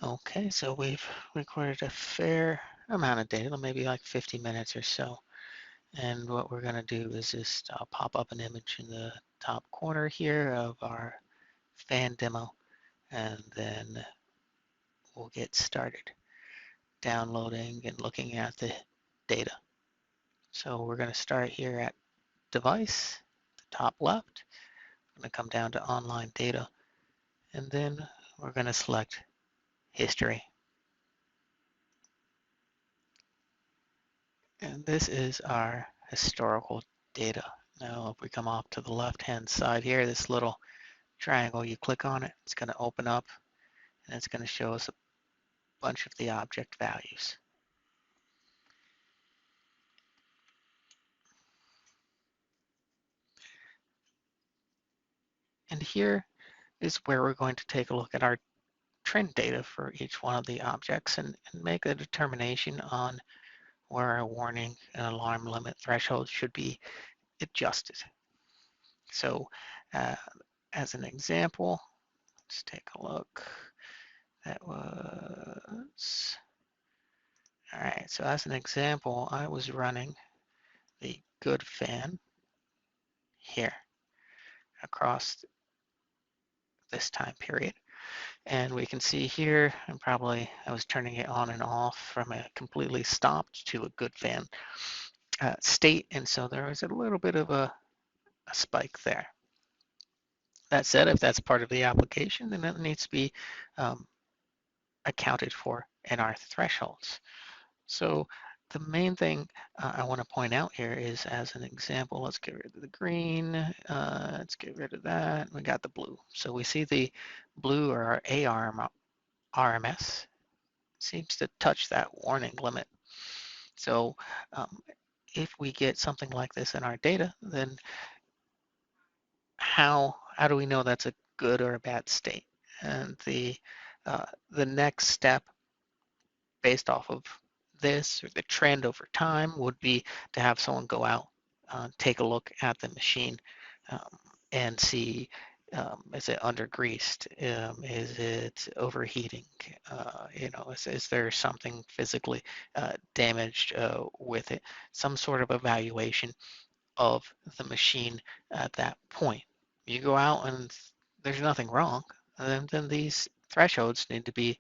Okay, so we've recorded a fair amount of data, maybe like 50 minutes or so. And what we're going to do is just pop up an image in the top corner here of our fan demo, and then we'll get started downloading and looking at the data. So we're going to start here at device, the top left. I'm going to come down to online data, and then we're going to select history. And this is our historical data. Now, if we come off to the left-hand side here, this little triangle, you click on it, it's going to open up, and it's going to show us a bunch of the object values. And here is where we're going to take a look at our trend data for each one of the objects and make a determination on where our warning and alarm limit threshold should be adjusted. So as an example, let's take a look. That was, all right, so as an example, I was running the good fan here across this time period. And we can see here, and probably I was turning it on and off from a completely stopped to a good fan state. And so there was a little bit of a spike there. That said, if that's part of the application, then it needs to be um, accounted for in our thresholds. So the main thing I want to point out here is, as an example, let's get rid of the green, let's get rid of that, we got the blue. So we see the blue, or our ARMS, seems to touch that warning limit. So if we get something like this in our data, then how do we know that's a good or a bad state? And the next step based off of this, or the trend over time, would be to have someone go out, take a look at the machine, um, and see, is it undergreased? Is it overheating? Is there something physically damaged with it? Some sort of evaluation of the machine at that point. You go out and there's nothing wrong, then these thresholds need to be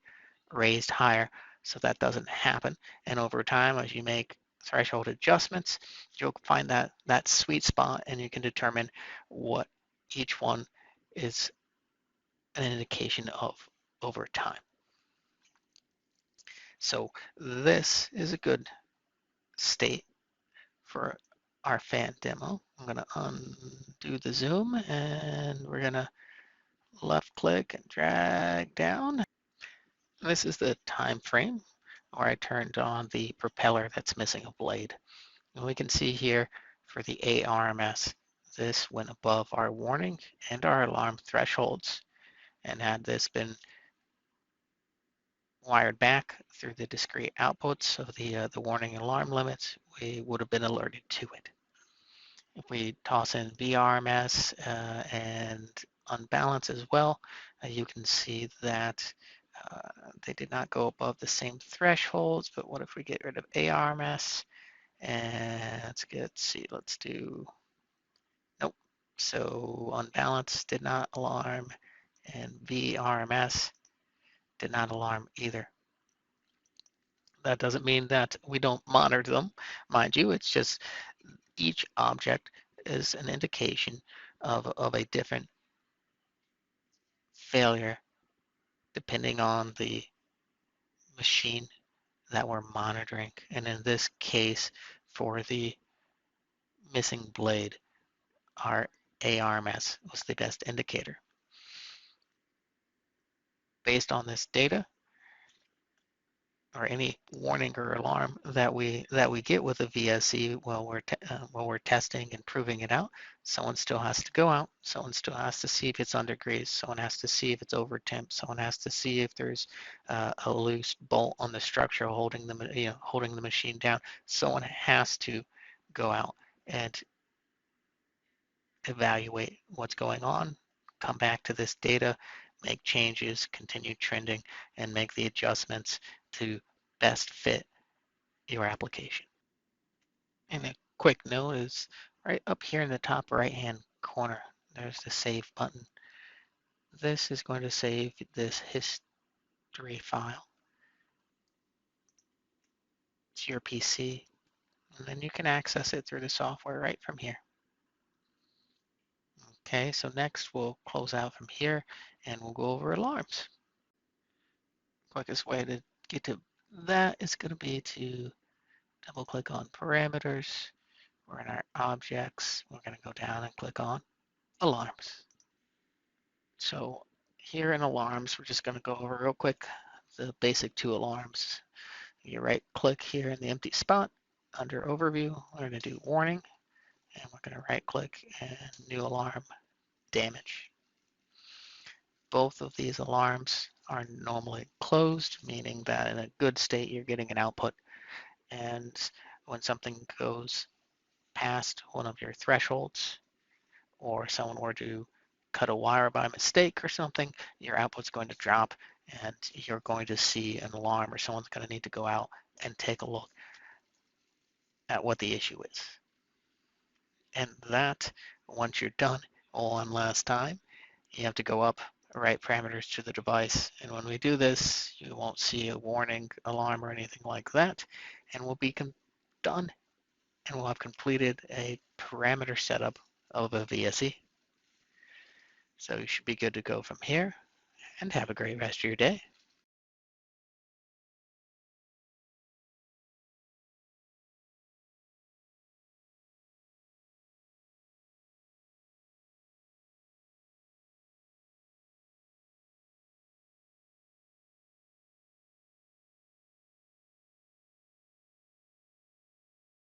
raised higher so that doesn't happen. And over time, as you make threshold adjustments, you'll find that sweet spot, and you can determine what each one is an indication of over time. So this is a good state for our fan demo. I'm going to undo the zoom, and we're going to left click and drag down. This is the time frame where I turned on the propeller that's missing a blade. And we can see here for the ARMS, this went above our warning and our alarm thresholds. And had this been wired back through the discrete outputs of the warning and alarm limits, we would have been alerted to it. If we toss in VRMS and unbalance as well, you can see that they did not go above the same thresholds. But what if we get rid of ARMS? And let's do, nope. So unbalance did not alarm, and VRMS did not alarm either. That doesn't mean that we don't monitor them, mind you. It's just each object is an indication of a different failure depending on the machine that we're monitoring. And in this case, for the missing blade, our ARMS was the best indicator. Based on this data, or any warning or alarm that we get with a VSE while we're testing and proving it out, someone still has to go out. Someone still has to see if it's undergreased. Someone has to see if it's over temp. Someone has to see if there's a loose bolt on the structure holding the machine down. Someone has to go out and evaluate what's going on, come back to this data, make changes, continue trending, and make the adjustments to best fit your application. And a quick note is right up here in the top right-hand corner, there's the Save button. This is going to save this history file to your PC, and then you can access it through the software right from here. Okay, so next we'll close out from here and we'll go over alarms. Quickest way to get to that is going to be to double click on parameters. We're in our objects. We're going to go down and click on alarms. So here in alarms, we're just going to go over real quick the basic 2 alarms. You right click here in the empty spot under overview. We're going to do warning, and we're going to right click and new alarm damage. Both of these alarms are normally closed, meaning that in a good state you're getting an output, and when something goes past one of your thresholds or someone were to cut a wire by mistake or something, your output's going to drop and you're going to see an alarm, or someone's going to need to go out and take a look at what the issue is. And that, once you're done, one last time, you have to go up, write parameters to the device. And when we do this, you won't see a warning, alarm, or anything like that. And we'll be done, and we'll have completed a parameter setup of a VSE. So you should be good to go from here, and have a great rest of your day.